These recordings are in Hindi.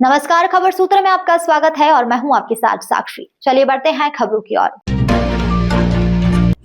नमस्कार, खबर सूत्र में आपका स्वागत है और मैं हूं आपके साथ साक्षी। चलिए बढ़ते हैं खबरों की ओर।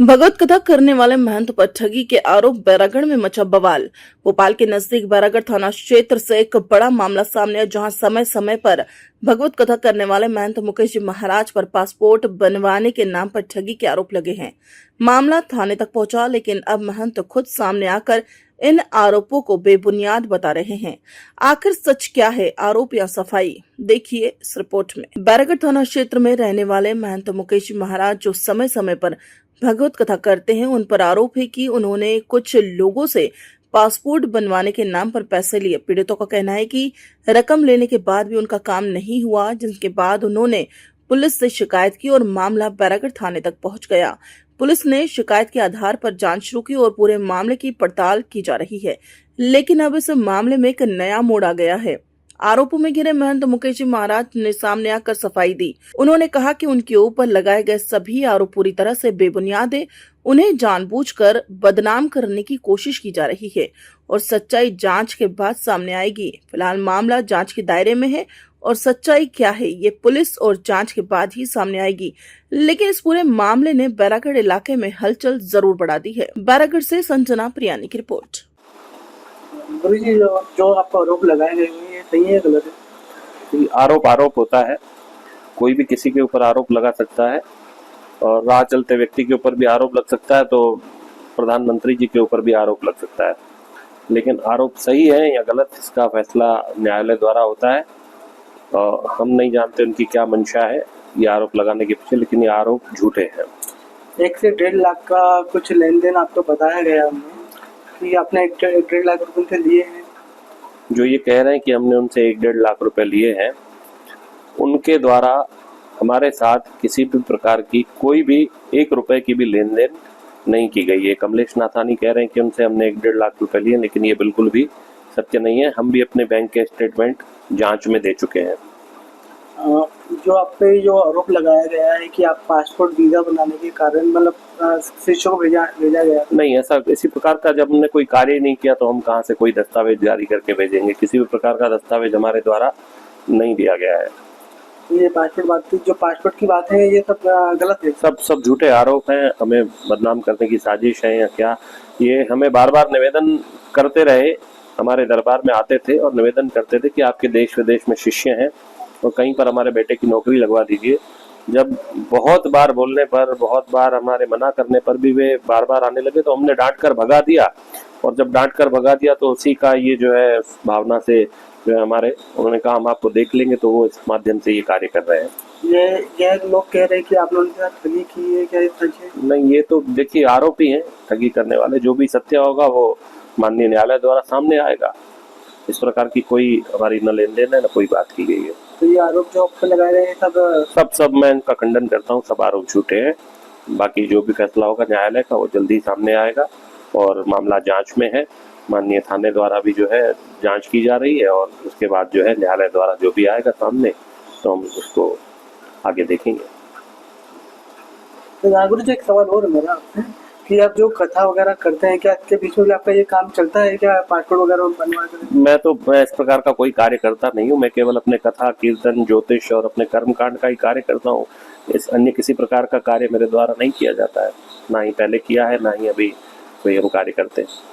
भगवत कथा करने वाले महंत पर ठगी के आरोप बैरागढ़ में मचा बवाल। भोपाल के नजदीक बैरागढ़ थाना क्षेत्र से एक बड़ा मामला सामने आया, जहां समय समय पर भगवत कथा करने वाले महंत मुकेश जी महाराज पर पासपोर्ट बनवाने के नाम पर ठगी के आरोप लगे हैं। मामला थाने तक पहुंचा, लेकिन अब महंत खुद सामने आकर इन आरोपों को बेबुनियाद बता रहे हैं। आखिर सच क्या है, आरोप या सफाई? देखिए इस रिपोर्ट में। बैरागढ़ थाना क्षेत्र में रहने वाले महंत मुकेश जी महाराज जो समय समय पर भगवत कथा करते हैं, उन पर आरोप है कि उन्होंने कुछ लोगों से पासपोर्ट बनवाने के नाम पर पैसे लिए। पीड़ितों का कहना है कि रकम लेने के बाद भी उनका काम नहीं हुआ, जिसके बाद उन्होंने पुलिस से शिकायत की और मामला बैरागढ़ थाने तक पहुंच गया। पुलिस ने शिकायत के आधार पर जांच शुरू की और पूरे मामले की पड़ताल की जा रही है, लेकिन अब इस मामले में एक नया मोड़ आ गया है। आरोपों में घिरे महंत मुकेश जी महाराज ने सामने आकर सफाई दी। उन्होंने कहा कि उनके ऊपर लगाए गए सभी आरोप पूरी तरह से बेबुनियाद है। उन्हें जानबूझकर बदनाम करने की कोशिश की जा रही है और सच्चाई जांच के बाद सामने आएगी। फिलहाल मामला जांच के दायरे में है और सच्चाई क्या है ये पुलिस और जांच के बाद ही सामने आएगी। लेकिन इस पूरे मामले ने बैरागढ़ इलाके में हलचल जरूर बढ़ा दी है। बैरागढ़ से संजना प्रियानी की रिपोर्ट। गुरु जी, जो आपको आरोप लगाए गए हैं, ये सही है गलत है? आरोप होता है। कोई भी किसी के ऊपर आरोप लगा सकता है और राह चलते व्यक्ति के ऊपर भी आरोप लग सकता है, तो प्रधानमंत्री जी के ऊपर भी आरोप लग सकता है। लेकिन आरोप सही है या गलत, इसका फैसला न्यायालय द्वारा होता है और हम नहीं जानते उनकी क्या मंशा है ये आरोप लगाने के पीछे, लेकिन ये आरोप झूठे हैं। 1 से 1.5 लाख का कुछ लेन देन आपको बताया गया हमें कि आपने 1.5 लाख रुपए उनसे लिए हैं। जो ये कह रहे हैं कि हमने उनसे 1.5 लाख रुपए लिए हैं, उनके द्वारा हमारे साथ किसी भी प्रकार की कोई भी 1 रुपए की भी लेन देन नहीं की गई है। कमलेश नाथानी कह रहे हैं कि उनसे हमने 1.5 लाख रुपए लिए, लेकिन ये बिल्कुल भी सत्य नहीं है। हम भी अपने बैंक के स्टेटमेंट जांच में दे चुके हैं। जो आप पे जो आरोप लगाया गया है कि आप पासपोर्ट वीजा बनाने के कारण मतलब शिष्यों को भेजा गया, नहीं, ऐसा इसी प्रकार का जब हमने कोई कार्य नहीं किया तो हम कहाँ से कोई दस्तावेज जारी करके भेजेंगे? किसी भी प्रकार का दस्तावेज हमारे द्वारा नहीं दिया गया है। ये पासपोर्ट की बात है, ये सब गलत है। सब झूठे आरोप हैं। हमें बदनाम करने की साजिश है या क्या? ये हमें बार बार निवेदन करते रहे, हमारे दरबार में आते थे और निवेदन करते थे कि आपके देश विदेश में शिष्य हैं और कहीं पर हमारे बेटे की नौकरी लगवा दीजिए। जब बहुत बार बोलने पर, बहुत बार हमारे मना करने पर भी वे बार बार आने लगे, तो हमने डांट कर भगा दिया। और जब डांट कर भगा दिया तो उसी का ये जो है भावना से जो है उन्होंने कहा हम आपको देख लेंगे, तो वो इस माध्यम से ये कार्य कर रहे हैं। ये लोग कह रहे हैं कि आप लोगों के साथ ठगी की है, क्या ये सच है? नहीं, ये तो देखिए आरोप ही है ठगी करने वाले। जो भी सत्य होगा वो माननीय न्यायालय द्वारा सामने आएगा। इस प्रकार की कोई हमारी न लेन देन है न कोई बात की गई है। तो ये आरोप जो आप पे लगाए गए हैं सब मैं इनका खंडन करता हूँ। सब आरोप झूठे हैं। बाकी जो भी फैसला होगा न्यायालय का वो जल्दी सामने आएगा और मामला जांच में है। माननीय थाने द्वारा भी जो है जांच की जा रही है और उसके बाद जो है न्यायालय द्वारा जो भी आएगा सामने तो हम उसको आगे देखेंगे। तो गुरु जी, एक सवाल और मेरा आपसे कि आप जो कथा वगैरह करते हैं, क्या इसके बीच में भी आपका ये काम चलता है क्या, पासपोर्ट वगैरह बनवा कर? मैं इस प्रकार का कोई कार्य करता नहीं हूँ। मैं केवल अपने कथा, कीर्तन, ज्योतिष और अपने कर्मकांड का ही कार्य करता हूँ। इस अन्य किसी प्रकार का कार्य मेरे द्वारा नहीं किया जाता है, ना ही पहले किया है, ना ही अभी कोई हम कार्य करते हैं।